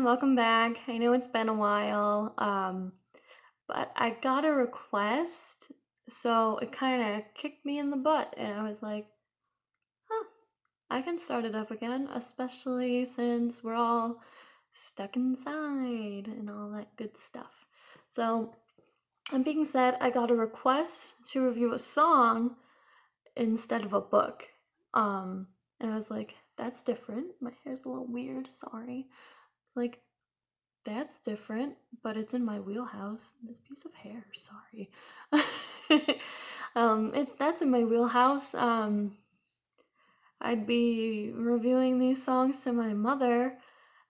everyone, welcome back. I know it's been a while, but I got a request, so it kind of kicked me in the butt, and I was like, huh, I can start it up again, especially since we're all stuck inside and all that good stuff. So, that being said, I got a request to review a song instead of a book. And I was like, that's different. My hair's a little weird, sorry. Like, that's different, but it's in my wheelhouse. This piece of hair, sorry. That's in my wheelhouse. I'd be reviewing these songs to my mother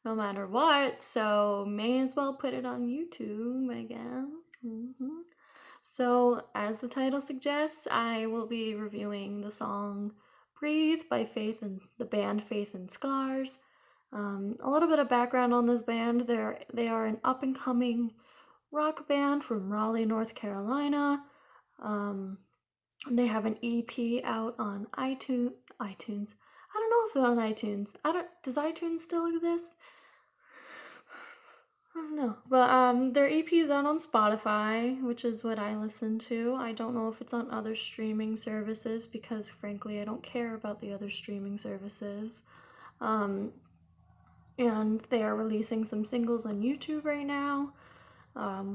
no matter what, so may as well put it on YouTube, I guess. So, as the title suggests, I will be reviewing the song Breathe by Faith and the band Faith and Scars. A little bit of background on this band. They are an up and coming rock band from Raleigh, North Carolina. They have an EP out on iTunes. I don't know if they're on iTunes. Does iTunes still exist? I don't know. But their EP's out on Spotify, which is what I listen to. I don't know if it's on other streaming services because frankly I don't care about the other streaming services. And they are releasing some singles on YouTube right now,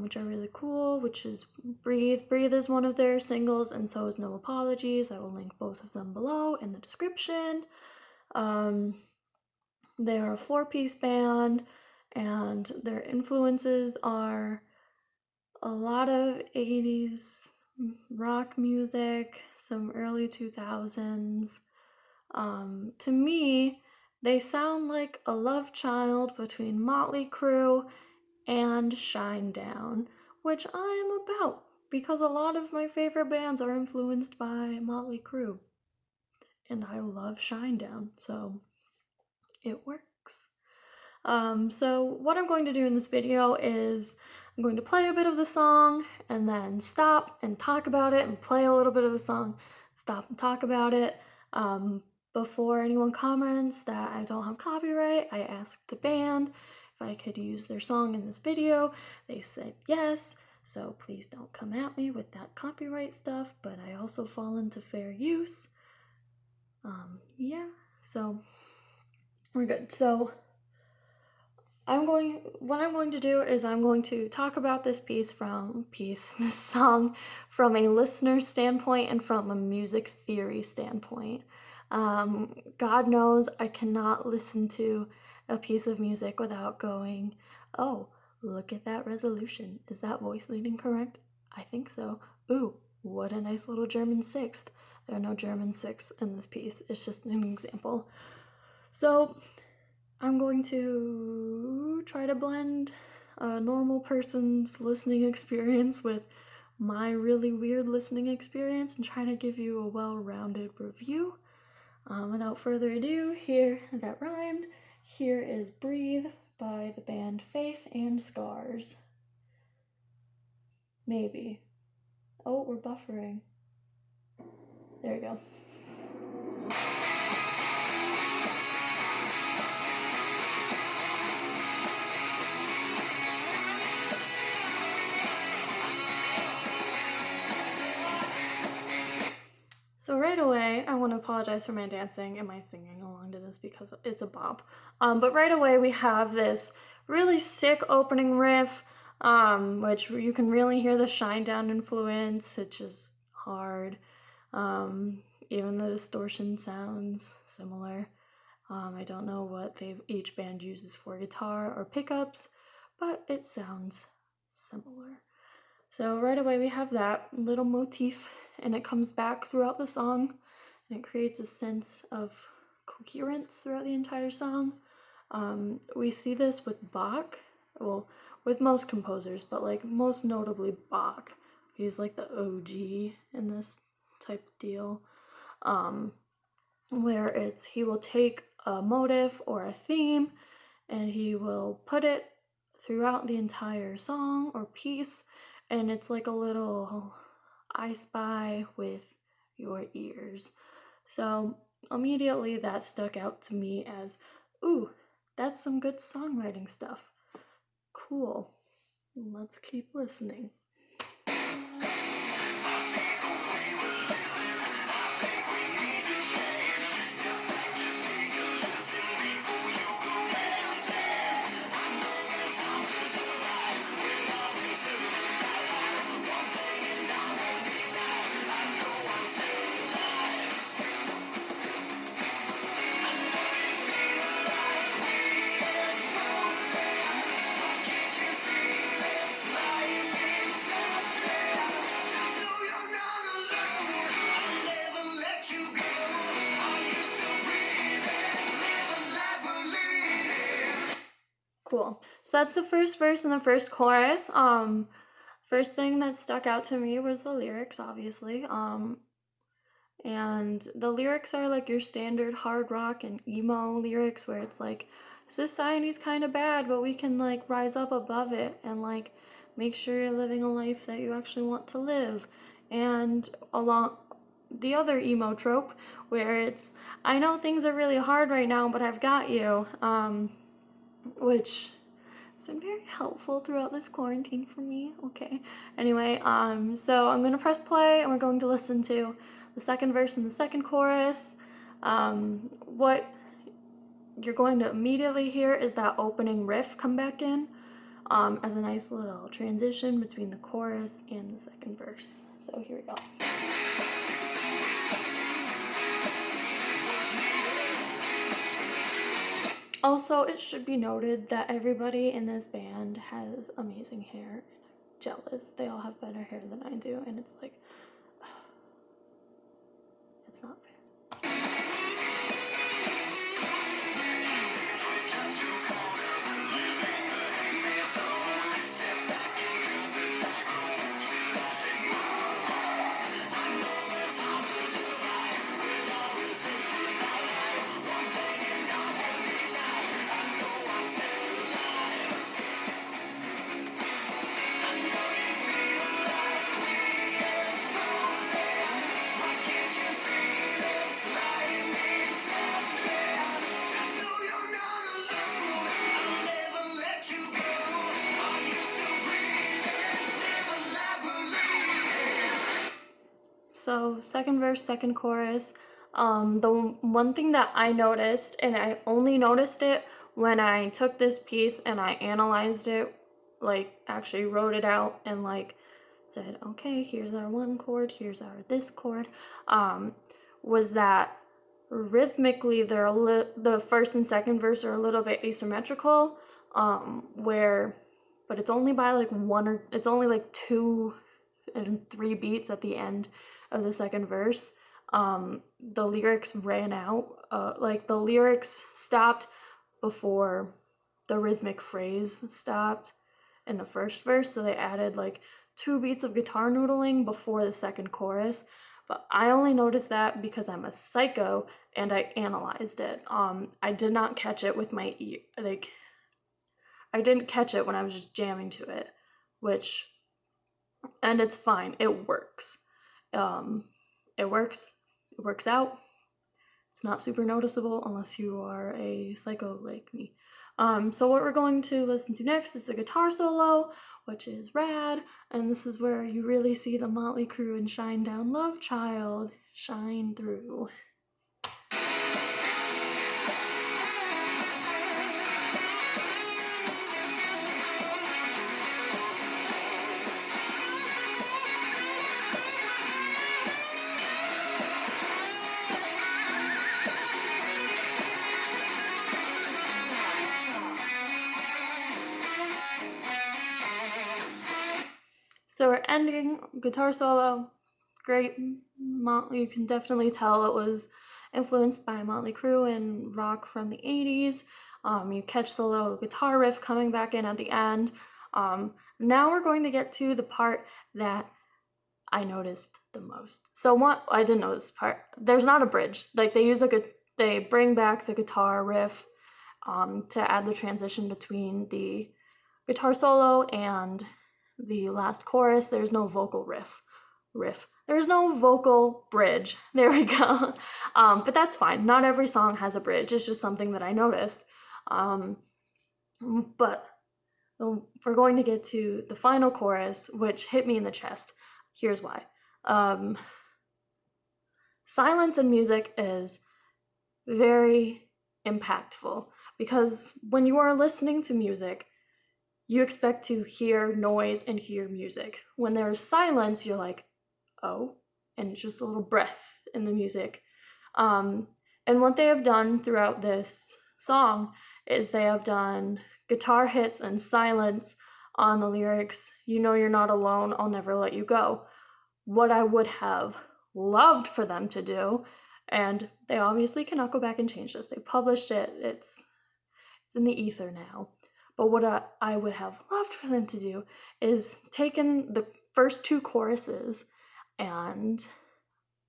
which are really cool, which is Breathe. Breathe is one of their singles, and so is No Apologies. I will link both of them below in the description. They are a four-piece band, and their influences are a lot of 80s rock music, some early 2000s. To me, they sound like a love child between Motley Crue and Shinedown, which I am about because a lot of my favorite bands are influenced by Motley Crue. And I love Shinedown, so it works. So what I'm going to do in this video is I'm going to play a bit of the song and then stop and talk about it and play a little bit of the song, stop and talk about it. Before anyone comments that I don't have copyright, I asked the band if I could use their song in this video. They said yes, so please don't come at me with that copyright stuff, but I also fall into fair use. Yeah, so we're good. So what I'm going to do is I'm going to talk about this this song from a listener standpoint and from a music theory standpoint. God knows I cannot listen to a piece of music without going, oh, look at that resolution. Is that voice leading correct? I think so. Ooh, what a nice little German sixth. There are no German sixths in this piece. It's just an example. So I'm going to try to blend a normal person's listening experience with my really weird listening experience and try to give you a well-rounded review. Without further ado, here is Breathe by the band Faith and Scars. Maybe. Oh, we're buffering. There we go. So right away, I want to apologize for my dancing and my singing along to this because it's a bop. But right away we have this really sick opening riff, which you can really hear the Shinedown influence. It's just hard. Even the distortion sounds similar. I don't know what each band uses for guitar or pickups, but it sounds similar. So right away we have that little motif, and it comes back throughout the song, and it creates a sense of coherence throughout the entire song. We see this with Bach, well, with most composers, but like most notably Bach. He's like the OG in this type of deal, where he will take a motive or a theme, and he will put it throughout the entire song or piece, and it's like a little I Spy with your ears. So immediately that stuck out to me as, ooh, That's some good songwriting stuff. Cool. Let's keep listening. Cool. So that's the first verse and the first chorus. First thing that stuck out to me was the lyrics, obviously. And the lyrics are like your standard hard rock and emo lyrics where it's like, society's kind of bad, but we can like rise up above it and like make sure you're living a life that you actually want to live. And along the other emo trope where it's, I know things are really hard right now, but I've got you. Which it's been very helpful throughout this quarantine for me. Okay. Anyway, so I'm gonna press play and we're going to listen to the second verse and the second chorus. What you're going to immediately hear is that opening riff come back in as a nice little transition between the chorus and the second verse. So here we go. Also, it should be noted that everybody in this band has amazing hair, and I'm jealous. They all have better hair than I do, and it's like, it's not fair. So second verse, second chorus. The one thing that I noticed, and I only noticed it when I took this piece and I analyzed it, like actually wrote it out and like said, okay, here's our one chord, here's our this chord, was that rhythmically the first and second verse are a little bit asymmetrical, but it's only by like it's only like 2 and 3 beats at the end of the second verse. The lyrics ran out. Like the lyrics stopped before the rhythmic phrase stopped in the first verse, so they added like 2 beats of guitar noodling before the second chorus. But I only noticed that because I'm a psycho and I analyzed it. I did not catch it with my ear. Like, I didn't catch it when I was just jamming to it, and it's fine. It works. It works out. It's not super noticeable unless you are a psycho like me. So what we're going to listen to next is the guitar solo, which is rad, and this is where you really see the Motley Crue and Shinedown Love Child shine through. So we're ending guitar solo, great. You can definitely tell it was influenced by Motley Crue and rock from the 80s. You catch the little guitar riff coming back in at the end. Now we're going to get to the part that I noticed the most. So what I didn't know this part. There's not a bridge. Like they bring back the guitar riff to add the transition between the guitar solo and the last chorus. There's no vocal riff. There's no vocal bridge. There we go. But that's fine. Not every song has a bridge. It's just something that I noticed. But we're going to get to the final chorus, which hit me in the chest. Here's why. Silence in music is very impactful because when you are listening to music, you expect to hear noise and hear music. When there's silence, you're like, oh, and just a little breath in the music. And what they have done throughout this song is they have done guitar hits and silence on the lyrics. You know you're not alone, I'll never let you go. What I would have loved for them to do, and they obviously cannot go back and change this. They published it. It's in the ether now. But what I would have loved for them to do is taken the first two choruses and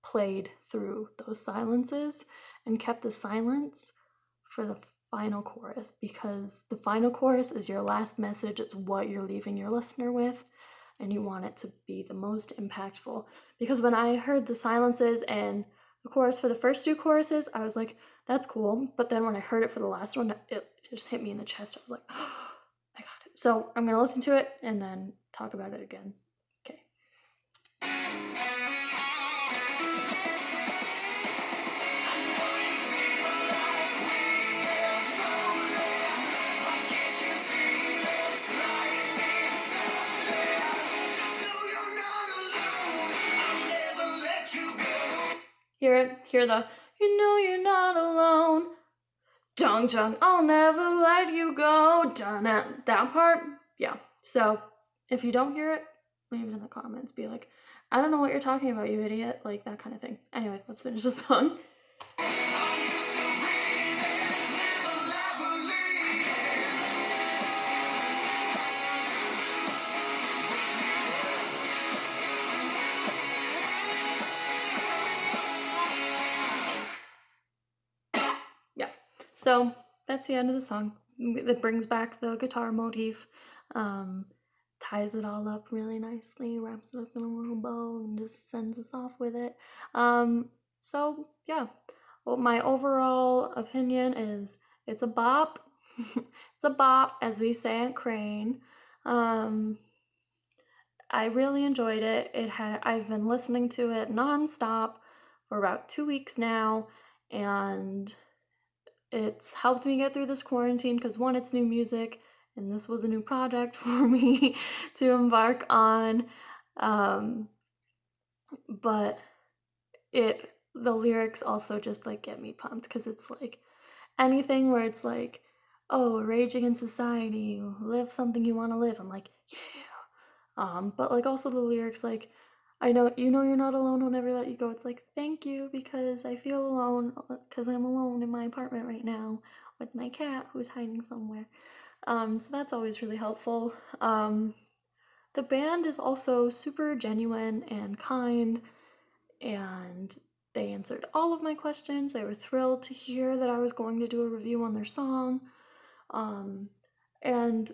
played through those silences and kept the silence for the final chorus, because the final chorus is your last message. It's what you're leaving your listener with, and you want it to be the most impactful. Because when I heard the silences and the chorus for the first two choruses, I was like, that's cool. But then when I heard it for the last one, it just hit me in the chest. I was like, oh, I got it. So I'm going to listen to it and then talk about it again. Okay. Hear it? Hear the, you know you're not alone. Dun dun, I'll never let you go. Dun, that part, yeah. So if you don't hear it, leave it in the comments. Be like, I don't know what you're talking about, you idiot. Like that kind of thing. Anyway, let's finish the song. Yeah, so that's the end of the song. It brings back the guitar motif, ties it all up really nicely, wraps it up in a little bow, and just sends us off with it. So yeah, well, my overall opinion is it's a bop. It's a bop, as we say at Crane. I really enjoyed it. I've been listening to it nonstop for about 2 weeks now, and it's helped me get through this quarantine because one, it's new music, and this was a new project for me to embark on. But the lyrics also just like get me pumped because it's like anything where it's like, oh, rage against society, live something you want to live. I'm like, yeah. But like also the lyrics like, I know you know you're not alone, I'll never let you go. It's like, thank you, because I feel alone because I'm alone in my apartment right now with my cat who's hiding somewhere. So that's always really helpful. The band is also super genuine and kind, and they answered all of my questions. They were thrilled to hear that I was going to do a review on their song. And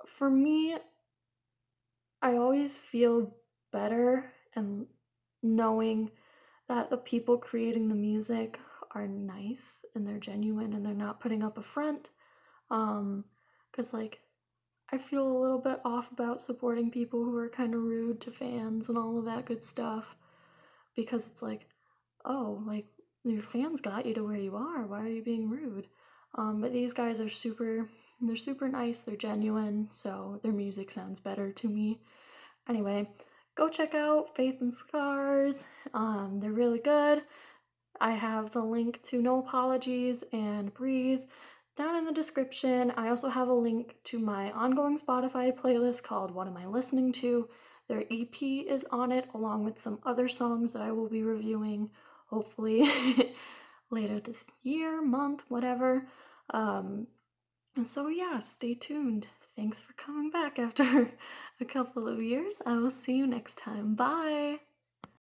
for me, I always feel better and knowing that the people creating the music are nice and they're genuine and they're not putting up a front. Because like I feel a little bit off about supporting people who are kind of rude to fans and all of that good stuff, because it's like, oh, like your fans got you to where you are. Why are you being rude? But these guys are they're super nice, they're genuine, so their music sounds better to me. Anyway, go check out Faith and Scars. They're really good. I have the link to No Apologies and Breathe down in the description. I also have a link to my ongoing Spotify playlist called What Am I Listening To? Their EP is on it, along with some other songs that I will be reviewing, hopefully, later this year, month, whatever. So yeah, stay tuned. Thanks for coming back after a couple of years. I will see you next time. Bye!